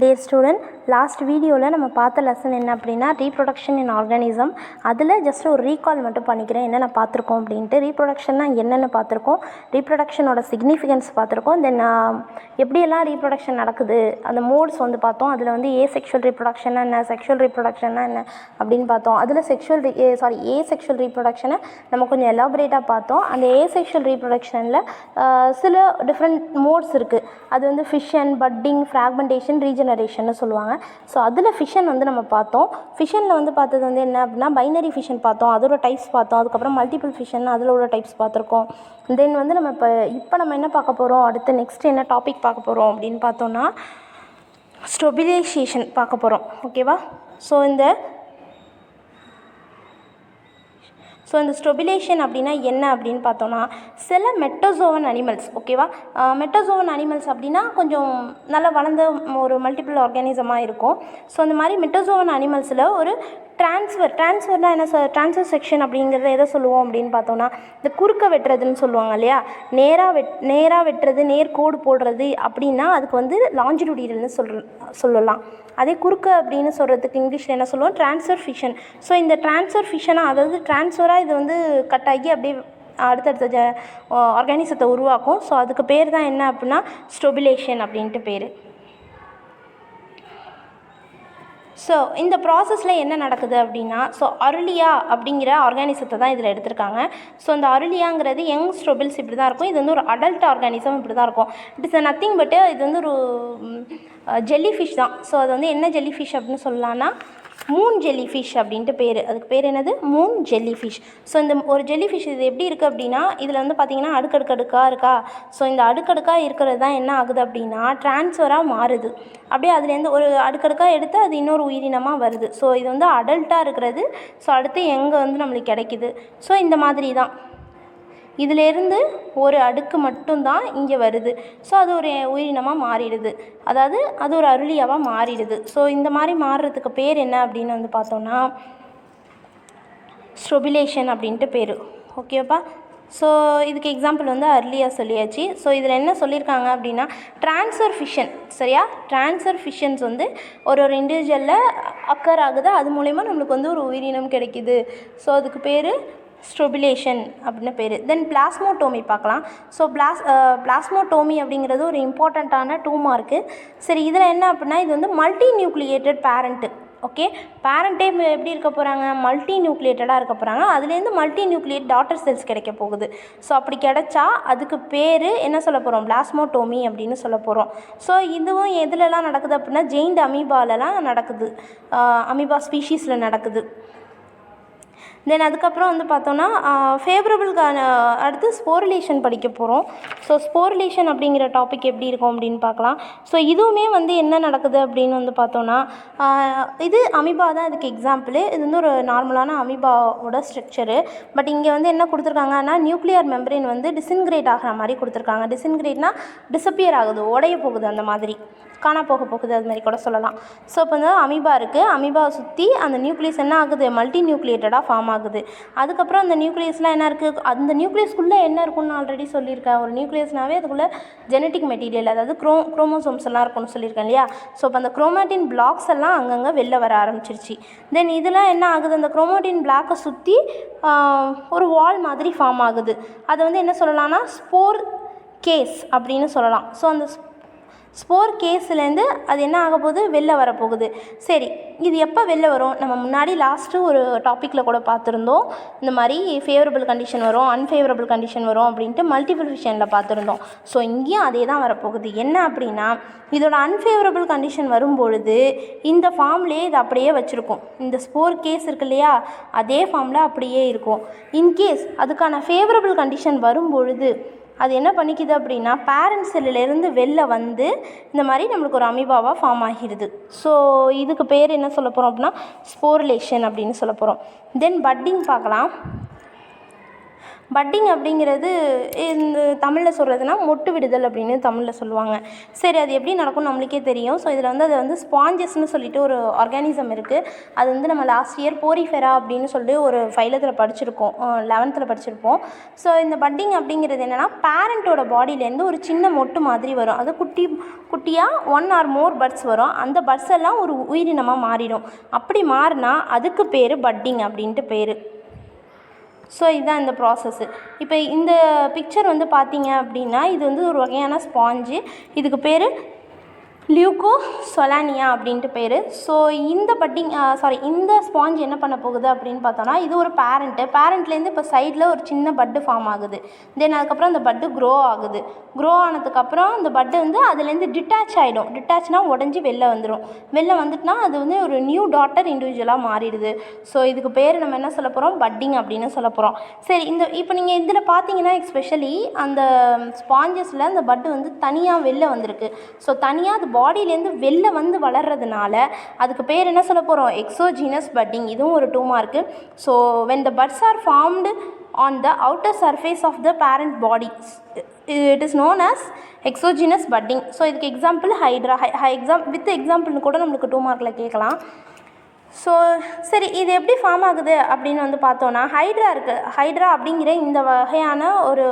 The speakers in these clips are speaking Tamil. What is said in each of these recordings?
Dear student, லாஸ்ட் வீடியோவில் நம்ம பார்த்த லெசன் என்ன அப்படின்னா ரீப்ரொடக்ஷன் இன் ஆர்கானிசம். அதில் ஜஸ்ட் ஒரு ரீகால் மட்டும் பண்ணிக்கிறேன் என்னென்ன பார்த்துருக்கோம் அப்படின்ட்டு. ரீப்ரொடக்ஷன்னா என்னென்ன பார்த்துருக்கோம், ரீப்ரொடக்ஷனோட சிக்னிஃபிகன்ஸ் பார்த்துருக்கோம். தென் எப்படியெல்லாம் ரீப்ரொடக்ஷன் நடக்குது, அந்த மோட்ஸ் வந்து பார்த்தோம். அதில் வந்து ஏசெக்ஷுவல் ரீப்ரொடக்ஷன்னா என்ன, செக்ஷுவல் ரீப்ரொடக்ஷன்னா என்ன அப்படின்னு பார்த்தோம். அதில் ஏசெக்ஷுவல் ரீப்ரொடக்ஷனை நம்ம கொஞ்சம் எலாபரேட்டாக பார்த்தோம். அந்த ஏசெக்ஷுவல் ரீப்ரொடக்ஷனில் சில டிஃப்ரெண்ட் மோட்ஸ் இருக்குது. அது வந்து ஃபிஷன், பட்டிங், ஃப்ராக்மெண்டேஷன், ரீஜெனரேஷன்னு சொல்லுவாங்க. ஸோ அதில் ஃபிஷன் வந்து நம்ம பார்த்தோம். ஃபிஷனில் வந்து பார்த்தது வந்து என்ன அப்படின்னா பைனரி ஃபிஷன் பார்த்தோம், அதோட டைப்ஸ் பார்த்தோம். அதுக்கப்புறம் மல்டிபிள் ஃபிஷன், அதில் உள்ள டைப்ஸ் பார்த்துருக்கோம். தென் வந்து நம்ம இப்போ நம்ம என்ன பார்க்க போகிறோம், அடுத்து நெக்ஸ்ட் என்ன டாபிக் பார்க்க போகிறோம் அப்படின்னு பார்த்தோன்னா ஸ்டெபிலைசேஷன் பார்க்க போகிறோம். ஓகேவா? ஸோ இந்த ஸ்டெபிலைசேஷன் அப்படின்னா என்ன அப்படின்னு பார்த்தோன்னா சில மெட்டோசோவன் அனிமல்ஸ், ஓகேவா? மெட்டோசோவன் அனிமல்ஸ் அப்படின்னா கொஞ்சம் நல்லா வளர்ந்த ஒரு மல்டிபிள் ஆர்கானிசமாக இருக்கும். ஸோ அந்த மாதிரி மெட்டோசோவன் அனிமல்ஸில் ஒரு ட்ரான்ஸ்ஃபர்னால் என்ன ட்ரான்ஸ்ஃபர் செக்ஷன் அப்படிங்கிறத எதை சொல்லுவோம் அப்படின்னு பார்த்தோன்னா இந்த குறுக்க வெட்டுறதுன்னு சொல்லுவாங்க இல்லையா? நேராக வெட்டுறது, நேர்கோடு போடுறது அப்படின்னா அதுக்கு வந்து லாஞ்சிடியூடல்னு சொல்லலாம். அதே குறுக்க அப்படின்னு சொல்கிறதுக்கு இங்கிலீஷில் என்ன சொல்லுவோம், ட்ரான்ஸ்ஃபர் ஃபிஷன். ஸோ இந்த ட்ரான்ஸ்ஃபர் ஃபிஷனாக, அதாவது ட்ரான்ஸ்ஃபராக இது வந்து கட் ஆகி அப்படியே அடுத்தடுத்த ஆர்கானிசத்தை உருவாக்கும். ஸோ அதுக்கு பேர் தான் என்ன அப்படின்னா ஸ்டெபிலைசேஷன் அப்படின்ட்டு பேர். ஸோ இந்த ப்ராசஸில் என்ன நடக்குது அப்படின்னா, ஸோ அருளியா அப்படிங்கிற ஆர்கானிசத்தை தான் இதில் எடுத்திருக்காங்க. ஸோ இந்த அருளியாங்கிறது யங் ஸ்டெபில்ஸ் இப்படி தான் இருக்கும். இது வந்து ஒரு அடல்ட் ஆர்கானிசம் இப்படி தான் இருக்கும். இட் இஸ் நத்திங் பட் இது வந்து ஒரு ஜெல்லி ஃபிஷ் தான். ஸோ அது வந்து என்ன ஜெல்லி ஃபிஷ் அப்படின்னு சொல்லலாம்னா மூன் ஜெல்லி ஃபிஷ் அப்படின்ட்டு பேர். அதுக்கு பேர் என்னது, மூன் ஜெல்லி ஃபிஷ். ஸோ இந்த ஒரு ஜெல்லி ஃபிஷ் இது எப்படி இருக்குது அப்படின்னா, இதில் வந்து பார்த்திங்கன்னா அடுக்கடுக்கடுக்காக இருக்கா. ஸோ இந்த அடுக்கடுக்காக இருக்கிறது தான் என்ன ஆகுது அப்படின்னா ட்ரான்ஸ்ஃபராக மாறுது. அப்படியே அதுலேருந்து ஒரு அடுக்கடுக்காக எடுத்து அது இன்னொரு உயிரினமாக வருது. ஸோ இது வந்து அடல்ட்டாக இருக்கிறது. ஸோ அடுத்து எங்கே வந்து நம்மளுக்கு கிடைக்கிது. ஸோ இந்த மாதிரி தான் இதிலேருந்து ஒரு அடுக்கு மட்டும்தான் இங்கே வருது. ஸோ அது ஒரு உயிரினமாக மாறிடுது, அதாவது அது ஒரு அருளியாவாக மாறிடுது. ஸோ இந்த மாதிரி மாறுறதுக்கு பேர் என்ன அப்படின்னு வந்து பார்த்தோன்னா ஸ்டெபிலைசேஷன் அப்படின்ட்டு பேர். ஓகேப்பா? ஸோ இதுக்கு எக்ஸாம்பிள் வந்து அர்லியாக சொல்லியாச்சு. ஸோ இதில் என்ன சொல்லியிருக்காங்க அப்படின்னா ட்ரான்ஸ்ஃபர் ஃபிஷன், சரியா? ட்ரான்ஸ்ஃபர் ஃபிஷன்ஸ் வந்து ஒரு இண்டிவிஜுவலில் அக்கர் ஆகுது. அது மூலயமா நம்மளுக்கு வந்து ஒரு உயிரினம் கிடைக்கிது. ஸோ அதுக்கு பேர் ஸ்டெபிலைசேஷன் அப்படின்னு பேர். தென் பிளாஸ்மோட்டோமி பார்க்கலாம். ஸோ பிளாஸ்மோட்டோமி அப்படிங்கிறது ஒரு இம்பார்ட்டண்ட்டான 2 மார்க்கு. சரி, இதில் என்ன அப்படின்னா இது வந்து மல்டி நியூக்ளியேட்டட் பேரண்ட்டு. ஓகே, பேரண்ட்டே எப்படி இருக்க போகிறாங்க, மல்டி நியூக்ளியேட்டடாக இருக்க போகிறாங்க. அதுலேருந்து மல்டி நியூக்ளியேட் டாட்டர் செல்ஸ் கிடைக்க போகுது. ஸோ அப்படி கிடைச்சா அதுக்கு பேர் என்ன சொல்ல போகிறோம், பிளாஸ்மோட்டோமி அப்படின்னு சொல்ல போகிறோம். ஸோ இதுவும் எதுலலாம் நடக்குது அப்படின்னா ஜெயிண்ட் அமீபாலலாம் நடக்குது, அமீபா ஸ்பீஷீஸில் நடக்குது. தென் அதுக்கப்புறம் வந்து பார்த்தோன்னா ஃபேவரபிள்கான அடுத்து ஸ்போரிலேஷன் படிக்க போகிறோம். ஸோ ஸ்போரிலேஷன் அப்படிங்கிற டாபிக் எப்படி இருக்கும் அப்படின்னு பார்க்கலாம். ஸோ இதுவுமே வந்து என்ன நடக்குது அப்படின்னு வந்து பார்த்தோன்னா இது அமீபா தான் இதுக்கு எக்ஸாம்பிள். இது வந்து ஒரு நார்மலான அமீபாவோட ஸ்ட்ரக்சரு. பட் இங்கே வந்து என்ன கொடுத்துருக்காங்கன்னா நியூக்ளியர் மெம்பரேன் வந்து டிஸ்இன்கிரேட் ஆகிற மாதிரி கொடுத்துருக்காங்க. டிஸ்இன்கிரேட்னா டிஸப்பியர் ஆகுது, உடைய போகுது, அந்த மாதிரி காணா போகுது, அது மாதிரி கூட சொல்லலாம். ஸோ இப்போ வந்து அமீபா இருக்குது. அமீபாவை சுற்றி அந்த நியூக்ளியஸ் என்ன ஆகுது, மல்டி நியூக்ளியேட்டடாக ஃபார்ம் ஆகுது. அதுக்கப்புறம் அந்த நியூக்ளியஸ்லாம் என்ன இருக்குது, அந்த நியூக்ளியஸ்க்குள்ளே என்ன இருக்குன்னு ஆல்ரெடி சொல்லியிருக்கேன். ஒரு நியூக்ளியஸ்னாவே அதுக்குள்ளே ஜெனட்டிக் மெட்டீரியல், அதாவது குரோமோசோம்ஸ் எல்லாம் இருக்குன்னு சொல்லியிருக்கேன் இல்லையா? ஸோ இப்போ அந்த குரோமாட்டின் பிளாக்ஸ் எல்லாம் அங்கங்கே வெளில வர ஆரம்பிச்சிருச்சு. தென் இதெல்லாம் என்ன ஆகுது, அந்த குரோமாட்டின் பிளாக்கை சுற்றி ஒரு வால் மாதிரி ஃபார்ம் ஆகுது. அதை வந்து என்ன சொல்லலாம்னா ஸ்போர் கேஸ் அப்படின்னு சொல்லலாம். ஸோ அந்த ஸ்போர் கேஸ்லேருந்து அது என்ன ஆக போகுது, வெளில வரப்போகுது. சரி, இது எப்போ வெளில வரும், நம்ம முன்னாடி லாஸ்ட்டு ஒரு டாப்பிக்கில் கூட பார்த்துருந்தோம். இந்த மாதிரி ஃபேவரபிள் கண்டிஷன் வரும், அன்ஃபேவரபிள் கண்டிஷன் வரும் அப்படின்ட்டு மல்டிபிள் ஃபிஷனில் பார்த்துருந்தோம். ஸோ இங்கேயும் அதே தான் வரப்போகுது. என்ன அப்படின்னா இதோட அன்ஃபேவரபிள் கண்டிஷன் வரும்பொழுது இந்த ஃபார்ம்லேயே இது அப்படியே வச்சுருக்கும். இந்த ஸ்போர் கேஸ் இருக்கு இல்லையா, அதே ஃபார்மில் அப்படியே இருக்கும். இன்கேஸ் அதுக்கான ஃபேவரபிள் கண்டிஷன் வரும்பொழுது அது என்ன பண்ணிக்குது அப்படின்னா பேரண்ட் செல்லிலேருந்து வெளில வந்து இந்த மாதிரி நம்மளுக்கு ஒரு அமீபாவாக ஃபார்ம் ஆகிடுது. ஸோ இதுக்கு பேர் என்ன சொல்ல போகிறோம் அப்படின்னா ஸ்போரிலேஷன் அப்படின்னு சொல்ல போகிறோம். தென் பட்டிங் பார்க்கலாம். பட்டிங் அப்படிங்கிறது இந்த தமிழில் சொல்கிறதுனா மொட்டு விடுதல் அப்படின்னு தமிழில் சொல்லுவாங்க. சரி, அது எப்படி நடக்கும்னு நம்மளுக்கே தெரியும். ஸோ இதில் வந்து அது வந்து ஸ்பாஞ்சஸ்ன்னு சொல்லிட்டு ஒரு ஆர்கானிசம் இருக்குது. அது வந்து நம்ம லாஸ்ட் இயர் போரிஃபெரா அப்படின்னு சொல்லிட்டு ஒரு ஃபைலத்தில் படிச்சிருக்கோம், 11th படிச்சிருப்போம். ஸோ இந்த பட்டிங் அப்படிங்கிறது என்னென்னா, பேரண்ட்டோட பாடியிலேருந்து ஒரு சின்ன மொட்டு மாதிரி வரும். அது குட்டியாக 1 or more பட்ஸ் வரும். அந்த பட்ஸ் எல்லாம் ஒரு உயிரினமாக மாறிடும். அப்படி மாறினா அதுக்கு பேர் பட்டிங் அப்படின்ட்டு பேர். ஸோ இதுதான் இந்த ப்ராசஸ்ஸு. இப்போ இந்த பிக்சர் வந்து பார்த்தீங்க அப்படின்னா, இது வந்து ஒரு வகையான ஸ்பாஞ்சு. இதுக்கு பேர் லியூகோசொலானியா அப்படின்ட்டு பேர். ஸோ இந்த இந்த ஸ்பாஞ்ச் என்ன பண்ண போகுது அப்படின்னு பார்த்தோன்னா, இது ஒரு பேரண்ட்லேருந்து இப்போ சைடில் ஒரு சின்ன பட்டு ஃபார்ம் ஆகுது. தென் அதுக்கப்புறம் அந்த பட்டு க்ரோ ஆகுது. க்ரோ ஆனதுக்கப்புறம் அந்த பட்டு வந்து அதுலேருந்து டிட்டாச் ஆகிடும். டிட்டாச்னால் உடஞ்சி வெளில வந்துடும். வெளில வந்துட்டுனா அது வந்து ஒரு நியூ டாட்டர் இண்டிவிஜுவலாக மாறிடுது. ஸோ இதுக்கு பேர் நம்ம என்ன சொல்ல போகிறோம், பட்டிங் அப்படின்னு சொல்ல போகிறோம். சரி, இப்போ நீங்கள் இதில் பார்த்தீங்கன்னா, எஸ்பெஷலி அந்த ஸ்பாஞ்சஸில் அந்த பட்டு வந்து தனியாக வெளில வந்திருக்கு. ஸோ தனியாக அது பாடியிலேருந்து வெளில வந்து வளர்கிறதுனால அதுக்கு பேர் என்ன சொல்ல போகிறோம், எக்ஸோஜீனஸ் பட்டிங். இதுவும் ஒரு 2 mark. So when the buds are formed on the outer surface of the parent body, it is known as exogenous budding. So இதுக்கு எக்ஸாம்பிள் ஹைட்ரா. வித் எக்ஸாம்பிள்னு கூட நம்மளுக்கு 2 மார்க்கில் கேட்கலாம். ஸோ சரி, இது எப்படி ஃபார்ம் ஆகுது அப்படின்னு வந்து பார்த்தோன்னா, ஹைட்ரா அப்படிங்கிற இந்த வகையான ஒரு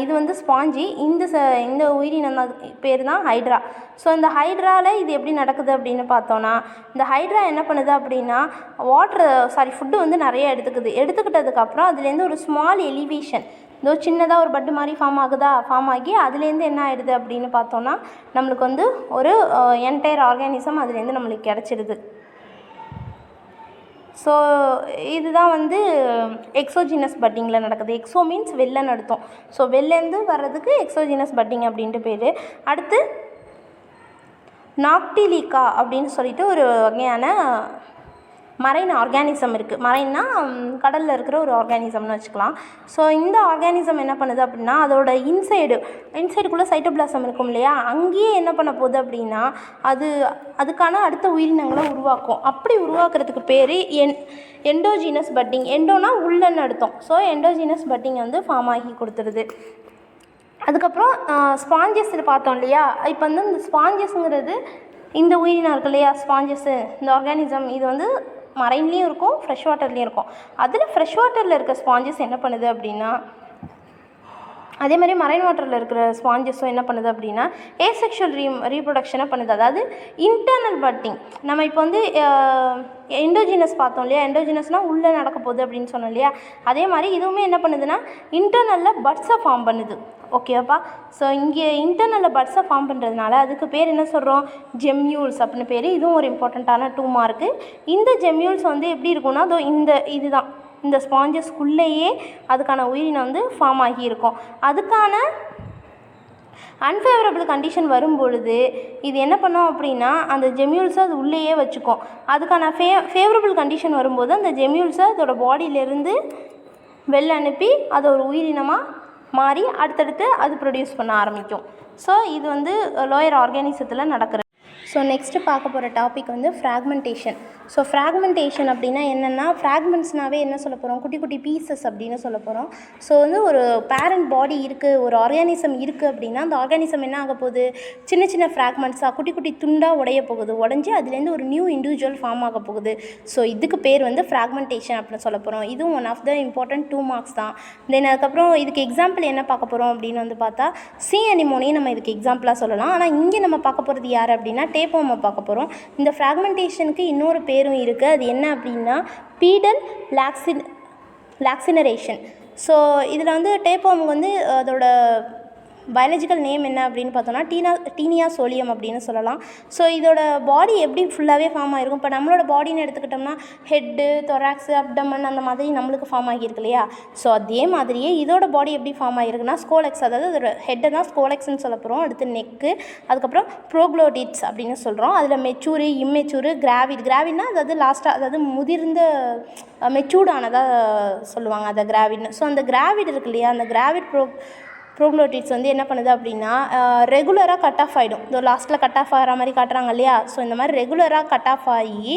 இது வந்து ஸ்பாஞ்சி. இந்த உயிரினம் பேர் தான் ஹைட்ரா. ஸோ இந்த ஹைட்ராவில் இது எப்படி நடக்குது அப்படின்னு பார்த்தோன்னா, இந்த ஹைட்ரா என்ன பண்ணுது அப்படின்னா, ஃபுட்டு வந்து நிறைய எடுத்துக்கிட்டதுக்கப்புறம் அதுலேருந்து ஒரு ஸ்மால் எலிவேஷன், இதோ சின்னதாக ஒரு பட்டு மாதிரி ஃபார்ம் ஆகி அதுலேருந்து என்ன ஆகிடுது அப்படின்னு பார்த்தோன்னா, நம்மளுக்கு வந்து ஒரு என்டையர் ஆர்கானிசம் அதுலேருந்து நம்மளுக்கு கிடச்சிடுது. ஸோ இதுதான் வந்து எக்ஸோஜினஸ் பட்டிங்கில் நடக்குது. எக்ஸோ மீன்ஸ் வெளிலன்னு அர்த்தம். ஸோ வெளிலேருந்து வர்றதுக்கு எக்ஸோஜினஸ் பட்டிங் அப்படின்ட்டு பேர். அடுத்து நாக்டிலிகா அப்படின்னு சொல்லிட்டு ஒரு வகையான மரைன் ஆர்கானிசம் இருக்குது. மரைன்னா கடலில் இருக்கிற ஒரு ஆர்கானிசம்னு வச்சுக்கலாம். ஸோ இந்த ஆர்கானிசம் என்ன பண்ணுது அப்படின்னா, அதோட இன்சைடுக்குள்ளே சைட்டோபிளாசம் இருக்கும் இல்லையா, அங்கேயே என்ன பண்ண போகுது அப்படின்னா, அதுக்கான அடுத்த உயிரினங்களை உருவாக்கும். அப்படி உருவாக்குறதுக்கு பேர் எண்டோஜீனஸ் பட்டிங். எண்டோனா உள்ளன்னு அர்த்தம். ஸோ எண்டோஜீனஸ் பட்டிங் வந்து ஃபார்ம் ஆகி கொடுத்துருது. அதுக்கப்புறம் ஸ்பாஞ்சஸ் பார்த்தோம் இல்லையா. இப்போ வந்து இந்த ஸ்பாஞ்சஸ்ங்கிறது இந்த உயிரினம் இருக்கு இல்லையா, ஸ்பாஞ்சஸ்ஸு, இந்த ஆர்கானிசம், இது வந்து மரைன்லேயும் இருக்கும், ஃப்ரெஷ் வாட்டர்லேயும் இருக்கும். அதில் ஃப்ரெஷ் வாட்டரில் இருக்க ஸ்பாஞ்சஸ் என்ன பண்ணுது அப்படின்னா, அதே மாதிரி மரைன் வாட்டரில் இருக்கிற ஸ்பாஞ்சஸும் என்ன பண்ணுது அப்படின்னா, ஏசெக்ஷுவல் ரீப்ரொடக்ஷனை பண்ணுது. அதாவது இன்டர்னல் பட்டிங். நம்ம இப்போ வந்து எண்டோஜினஸ் பார்த்தோம் இல்லையா, எண்டோஜினஸ்னால் உள்ளே நடக்க போகுது அப்படின்னு சொன்னோம் இல்லையா, அதே மாதிரி இதுவுமே என்ன பண்ணுதுன்னா இன்டர்னலில் பட்ஸை ஃபார்ம் பண்ணுது. ஓகேவாப்பா. ஸோ இங்கே இன்டர்னலில் பட்ஸை ஃபார்ம் பண்ணுறதுனால அதுக்கு பேர் என்ன சொல்கிறோம், ஜெம்யூல்ஸ் அப்படின்னு பேர். இதுவும் ஒரு இம்பார்ட்டண்ட்டான 2 மார்க்கு. இந்த ஜெம்யூல்ஸ் வந்து எப்படி இருக்குன்னா, இதுதான் இந்த ஸ்பாஞ்சஸ்குள்ளேயே அதுக்கான உயிரினம் வந்து ஃபார்ம் ஆகியிருக்கும். அதுக்கான அன்ஃபேவரபிள் கண்டிஷன் வரும்பொழுது இது என்ன பண்ணோம் அப்படின்னா, அந்த ஜெம்யூல்ஸை அது உள்ளேயே வச்சுக்கும். அதுக்கான ஃபேவரபிள் கண்டிஷன் வரும்போது அந்த ஜெம்யூல்ஸை அதோட பாடியிலேருந்து வெளில அனுப்பி அதை ஒரு உயிரினமாக மாறி அடுத்தடுத்து அது ப்ரொடியூஸ் பண்ண ஆரம்பிக்கும். ஸோ இது வந்து லோயர் ஆர்கானிசத்தில் நடக்கிற. ஸோ நெக்ஸ்ட்டு பார்க்க போகிற டாபிக் வந்து ஃப்ராக்மெண்டேஷன். ஸோ ஃப்ராக்மெண்டேஷன் அப்படின்னா என்னென்னா, ஃப்ராக்மெண்ட்ஸ்னாவே என்ன சொல்ல போகிறோம், குட்டி குட்டி பீசஸ் அப்படின்னு சொல்ல போகிறோம். ஸோ வந்து ஒரு பேரண்ட் பாடி இருக்குது, ஒரு ஆர்கானிசம் இருக்குது அப்படின்னா, அந்த ஆர்கானிசம் என்ன ஆக போகுது, சின்ன சின்ன ஃப்ராக்மெண்ட்ஸாக குட்டி குட்டி துண்டாக உடைய போகுது. உடஞ்சி அதுலேருந்து ஒரு நியூ இண்டிவிஜுவல் ஃபார்ம் ஆக போகுது. ஸோ இதுக்கு பேர் வந்து ஃப்ராக்மெண்டேஷன் அப்படின்னு சொல்ல போகிறோம். இதுவும் one of the important 2 marks தான். தென் அதுக்கப்புறம் இதுக்கு எக்ஸாம்பிள் என்ன பார்க்க போகிறோம் அப்படின்னு வந்து பார்த்தா, சி அனிமோனியை நம்ம இதுக்கு எக்ஸாம்பிளாக சொல்லலாம். ஆனால் இங்கே நம்ம பார்க்க போகிறது யார் அப்படின்னா, டேப்போமை பார்க்க போகிறோம். இந்த ஃப்ராக்மெண்டேஷனுக்கு இன்னொரு பேரும் இருக்குது. அது என்ன அப்படின்னா, பீடல் லாக்சினரேஷன். ஸோ இதில் வந்து டேப்போமுக்கு வந்து அதோட பயாலஜிக்கல் நேம் என்ன அப்படின்னு பார்த்தோன்னா, டீனியா சோலியம் அப்படின்னு சொல்லலாம். ஸோ இதோட பாடி எப்படி ஃபுல்லாகவே ஃபார்ம் ஆகிருக்கும். இப்போ நம்மளோட பாடின்னு எடுத்துக்கிட்டோம்னா ஹெட்டு, தொராக்ஸு, அப்டமன் அந்த மாதிரி நம்மளுக்கு ஃபார்ம் ஆகியிருக்கு இல்லையா. ஸோ அதே மாதிரியே இதோட பாடி எப்படி ஃபார்ம் ஆகிருக்குன்னா, ஸ்கோலெக்ஸ், அதாவது அதோட ஹெட்டை தான் ஸ்கோலெக்ஸ்ன்னு சொல்ல போகிறோம். அடுத்து நெக்கு, அதுக்கப்புறம் ப்ரோக்ளோடிட்ஸ் அப்படின்னு சொல்கிறோம். அதில் மெச்சூரு, இம்மெச்சூரு, கிராவிட்னா அதாவது லாஸ்ட்டாக, அதாவது முதிர்ந்த மெச்சூர்டானதாக சொல்லுவாங்க அதை கிராவிட்னு. ஸோ அந்த கிராவிட் இருக்கு இல்லையா, அந்த ப்ரோக்ளோட்டிட்ஸ் வந்து என்ன பண்ணுது அப்படின்னா, ரெகுலராக கட் ஆஃப் ஆகிடும். இந்த லாஸ்ட்டில் கட் ஆஃப் ஆகிற மாதிரி காட்டுறாங்க இல்லையா. ஸோ இந்த மாதிரி ரெகுலராக கட் ஆஃப் ஆகி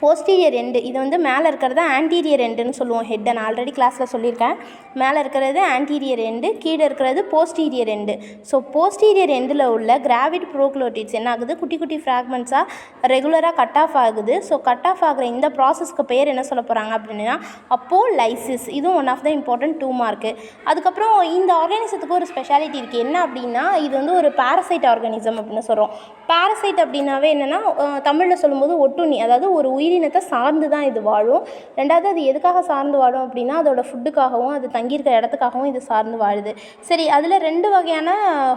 போஸ்டீரியர் எண்டு, இது வந்து மேலே இருக்கிறது ஆன்டீரியர் எண்டுன்னு சொல்லுவோம். ஹெட்டை நான் ஆல்ரெடி கிளாஸில் சொல்லியிருக்கேன். மேலே இருக்கிறது ஆன்டீரியர் எண்டு, கீழே இருக்கிறது போஸ்டீரியர் எண்டு. ஸோ போஸ்டீரியர் எண்டில் உள்ள கிராவிட் ப்ரோக்ளோட்டிட்ஸ் என்ன ஆகுது, குட்டி குட்டி ஃப்ராக்மெண்ட்ஸாக ரெகுலராக கட் ஆஃப் ஆகுது. ஸோ கட் ஆஃப் ஆகிற இந்த ப்ராசஸ்க்கு பேர் என்ன சொல்ல போகிறாங்க அப்படின்னா அப்போலைசிஸ். இதுவும் one of the important 2 mark. அதுக்கப்புறம் இந்த ஆர்கானிசத்துக்கு ஒரு ஸ்பெஷாலிட்டி இருக்குது. என்ன அப்படின்னா இது வந்து ஒரு பாரசைட் ஆர்கானிசம் அப்படின்னு சொல்கிறோம். பாரசைட் அப்படின்னாவே என்னென்னா தமிழில் சொல்லும்போது ஒட்டுண்ணி, அதாவது ஒரு உயிரினத்தை சார்ந்து தான் இது வாழும். ரெண்டாவது அது எதுக்காக சார்ந்து வாழும் அப்படின்னா அதோட ஃபுட்டுக்காகவும் அது தங்கியிருக்க இடத்துக்காகவும் இது சார்ந்து வாழுது. சரி, அதில் 2 வகையான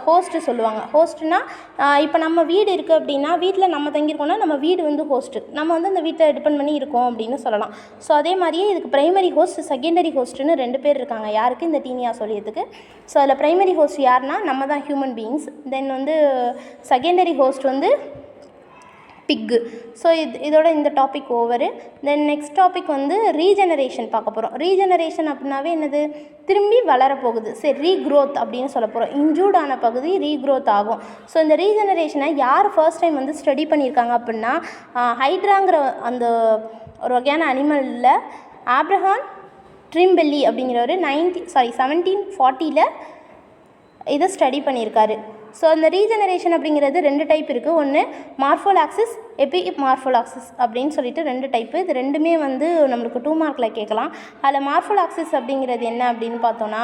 ஹோஸ்ட்டு சொல்லுவாங்க. ஹோஸ்ட்னா இப்போ நம்ம வீடு இருக்குது அப்படின்னா வீட்டில் நம்ம தங்கியிருக்கோம்னா நம்ம வீடு வந்து ஹோஸ்ட்டு, நம்ம வந்து அந்த வீட்டை டிபெண்ட் பண்ணி இருக்கோம் அப்படின்னு சொல்லலாம். ஸோ அதே மாதிரியே இதுக்கு ப்ரைமரி ஹோஸ்ட் செகண்டரி ஹோஸ்ட்டுன்னு 2 பேர் இருக்காங்க. யாருக்கு? இந்த டீனியா சொல்லியதுக்கு. ஸோ அதில் ப்ரைமரி ஹோஸ்ட் யாருன்னா நம்ம தான் ஹியூமன் பீயிங்ஸ். தென் வந்து செகண்டரி ஹோஸ்ட் வந்து பிக்கு. ஸோ இதோட இந்த topic over. Then next topic வந்து ரீஜெனரேஷன் பார்க்க போகிறோம். ரீஜெனரேஷன் அப்படின்னாவே என்னது, திரும்பி வளரப்போகுது. சரி, ரீக்ரோத் அப்படின்னு சொல்ல போகிறோம். இன்ஜூர்டான பகுதி ரீக்ரோத் ஆகும். ஸோ இந்த ரீஜெனரேஷனை யார் ஃபர்ஸ்ட் டைம் வந்து ஸ்டடி பண்ணியிருக்காங்க அப்படின்னா ஹைட்ராங்கிற அந்த ஒரு வகையான அனிமலில் ஆப்ரஹாம் ட்ரிம்பெல்லி அப்படிங்கிறவர் 1740 இதை ஸ்டடி பண்ணியிருக்காரு. ஸோ அந்த ரீஜெனரேஷன் அப்படிங்கிறது 2 டைப் இருக்குது. ஒன்று மார்ஃபோலாக்சிஸ், எபிமார்ஃபோலாக்சிஸ் அப்படின்னு சொல்லிட்டு 2 டைப்பு. இது ரெண்டுமே வந்து நம்மளுக்கு 2 மார்க்கில் கேட்கலாம். அதில் மார்ஃபோலாக்சிஸ் அப்படிங்கிறது என்ன அப்படின்னு பார்த்தோன்னா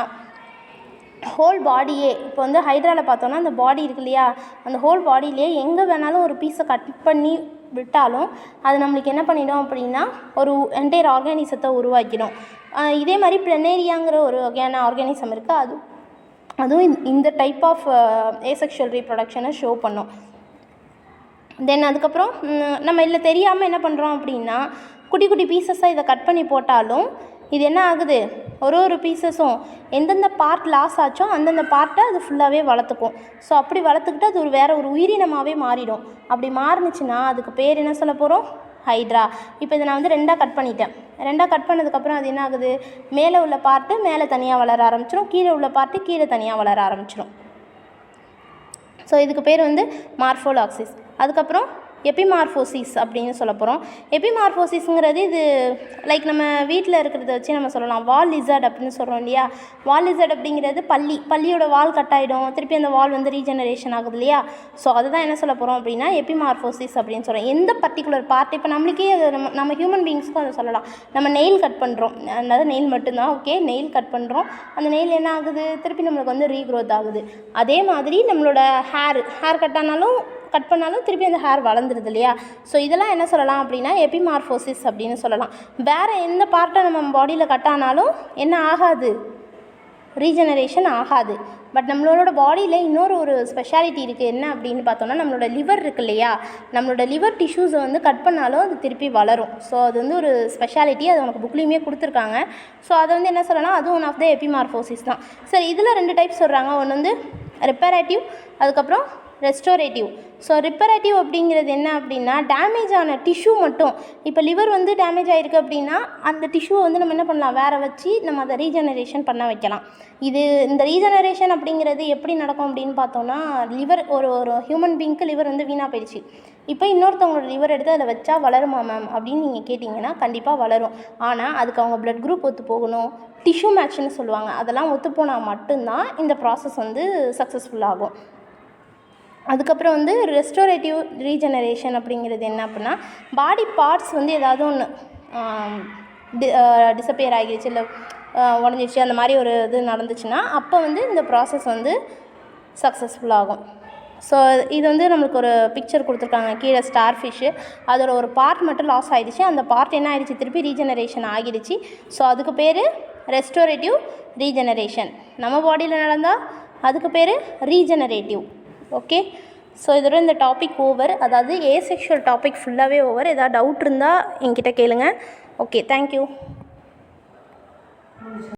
ஹோல் பாடியே, இப்போ வந்து ஹைட்ராவில் பார்த்தோன்னா அந்த பாடி இருக்கு இல்லையா, அந்த ஹோல் பாடியிலே எங்கே வேணாலும் ஒரு பீஸை கட் பண்ணி விட்டாலும் அது நம்மளுக்கு என்ன பண்ணிடும் அப்படின்னா ஒரு என்டையர் ஆர்கானிசத்தை உருவாக்கிடும். இதே மாதிரி பிளனேரியாங்கிற ஒரு வகையான ஆர்கானிசம் இருக்குது. அதுவும் இந்த டைப் ஆஃப் ஏசெக்ஷுவல் ரீப்ரொடக்ஷனை ஷோ பண்ணும். தென் அதுக்கப்புறம் நம்ம இதில் தெரியாமல் என்ன பண்ணுறோம் அப்படின்னா குட்டி குட்டி பீசஸாக இதை கட் பண்ணி போட்டாலும் இது என்ன ஆகுது, ஒரு பீசஸும் எந்தெந்த பார்ட் லாஸ் ஆச்சோ அந்தந்த பார்ட்டை அது ஃபுல்லாகவே வளர்த்துக்கும். ஸோ அப்படி வளர்த்துக்கிட்டு அது வேறு ஒரு உயிரினமாகவே மாறிடும். அப்படி மாறுனுச்சுன்னா அதுக்கு பேர் என்ன சொல்ல போகிறோம், ஹைட்ரா. இப்போ இதை நான் வந்து 2ஆக கட் பண்ணிட்டேன். 2ஆக கட் பண்ணதுக்கப்புறம் அது என்ன ஆகுது, மேலே உள்ள பார்ட்டு மேலே தனியாக வளர ஆரம்பிச்சிடும், கீழே உள்ள பார்ட்டு கீழே தனியாக வளர ஆரம்பிச்சிடும். ஸோ இதுக்கு பேர் வந்து மார்ஃபோலாக்சிஸ். அதுக்கப்புறம் எபிமார்ஃபோசிஸ் அப்படின்னு சொல்ல போகிறோம். எபிமார்ஃபோசிஸ்ங்கிறது இது லைக் நம்ம வீட்டில் இருக்கிறத வச்சு நம்ம சொல்லலாம். வால் லிசர்ட் அப்படின்னு சொல்கிறோம் இல்லையா. வால் லிசர்ட் அப்படிங்கிறது பல்லியோட வால் கட் ஆகிடும், திருப்பி அந்த வால் வந்து ரீஜெனரேஷன் ஆகுது இல்லையா. ஸோ அதுதான் என்ன சொல்ல போகிறோம் அப்படின்னா எபிமார்ஃபோசிஸ் அப்படின்னு சொல்கிறோம். எந்த பர்டிகுலர் பார்ட், இப்போ நம்மளுக்கே அது நம்ம ஹியூமன் பீயிங்ஸ்க்கும் அதை சொல்லலாம். நம்ம நெயில் கட் பண்ணுறோம், அதாவது நெயில் மட்டும்தான், ஓகே, நெயில் கட் பண்ணுறோம், அந்த நெயில் என்ன ஆகுது, திருப்பி நம்மளுக்கு வந்து ரீக்ரோத் ஆகுது. அதே மாதிரி நம்மளோட ஹேர் கட் பண்ணாலும் திருப்பி அந்த ஹேர் வளர்ந்துருது இல்லையா. ஸோ இதெல்லாம் என்ன சொல்லலாம் அப்படின்னா எபிமார்ஃபோசிஸ் அப்படின்னு சொல்லலாம். வேறு எந்த பார்ட்டை நம்ம பாடியில் கட் ஆனாலும் என்ன ஆகாது, ரீஜெனரேஷன் ஆகாது. பட் நம்மளோட பாடியில் இன்னொரு ஸ்பெஷாலிட்டி இருக்குது. என்ன அப்படின்னு பார்த்தோன்னா நம்மளோட லிவர் இருக்குது இல்லையா, நம்மளோட லிவர் டிஷ்யூஸை வந்து கட் பண்ணாலும் அது திருப்பி வளரும். ஸோ அது வந்து ஒரு ஸ்பெஷாலிட்டி, அது உனக்கு புக்லேயுமே கொடுத்துருக்காங்க. ஸோ அதை வந்து என்ன சொல்லலாம், அது ஒன் ஆஃப் த எபிமார்ஃபோசிஸ் தான். சரி, இதில் 2 டைப் சொல்கிறாங்க. ஒன்று வந்து ரிப்பேரேட்டிவ், அதுக்கப்புறம் ரெஸ்டோரேட்டிவ். ஸோ ரிப்பேரேட்டிவ் அப்படிங்கிறது என்ன அப்படின்னா டேமேஜ் ஆன டிஷ்யூ மட்டும், இப்போ லிவர் வந்து டேமேஜ் ஆகிருக்கு அப்படின்னா அந்த டிஷ்யூவை வந்து நம்ம என்ன பண்ணலாம், வேறு வச்சு நம்ம அதை ரீஜெனரேஷன் பண்ண வைக்கலாம். இந்த ரீஜெனரேஷன் அப்படிங்கிறது எப்படி நடக்கும் அப்படின்னு பார்த்தோன்னா லிவர் ஒரு ஹியூமன் பீயிங்க்கு லிவர் வந்து வீணாக போயிடுச்சு. இப்போ இன்னொருத்தவங்களோட லிவர் எடுத்து அதில் வச்சா வளருமா மேம் அப்படின்னு நீங்கள் கேட்டிங்கன்னா கண்டிப்பாக வளரும். ஆனால் அதுக்கு அவங்க பிளட் குரூப் ஒத்து போகணும், டிஷ்யூ மேட்ச்னு சொல்லுவாங்க, அதெல்லாம் ஒத்து போனால் மட்டும்தான் இந்த ப்ராசஸ் வந்து சக்ஸஸ்ஃபுல் ஆகும். அதுக்கப்புறம் வந்து ரெஸ்டோரேட்டிவ் ரீஜெனரேஷன் அப்படிங்கிறது என்ன அப்படின்னா பாடி பார்ட்ஸ் வந்து ஏதாவது ஒன்று டிஸப்பியர் ஆகிடுச்சு, இல்லை உடஞ்சிடுச்சு, அந்த மாதிரி ஒரு இது நடந்துச்சுன்னா அப்போ வந்து இந்த ப்ராசஸ் வந்து சக்ஸஸ்ஃபுல் ஆகும். ஸோ இது வந்து நம்மளுக்கு ஒரு பிக்சர் கொடுத்துருக்காங்க. கீழே ஸ்டார் ஃபிஷ்ஷு, அதோட ஒரு பார்ட் மட்டும் லாஸ் ஆகிடுச்சு, அந்த பார்ட் என்ன ஆகிடுச்சு, திருப்பி ரீஜெனரேஷன் ஆகிடுச்சு. ஸோ அதுக்கு பேர் ரெஸ்டோரேட்டிவ் ரீஜெனரேஷன். நம்ம பாடியில் நடந்தால் அதுக்கு பேர் ரீஜெனரேட்டிவ். ஓகே, ஸோ இதோட இந்த டாபிக் ஓவர், அதாவது ஏசெக்ஷுவல் டாபிக் ஃபுல்லாகவே ஓவர். ஏதாவது டவுட் இருந்தால் என்கிட்ட கேளுங்க. Okay, thank you.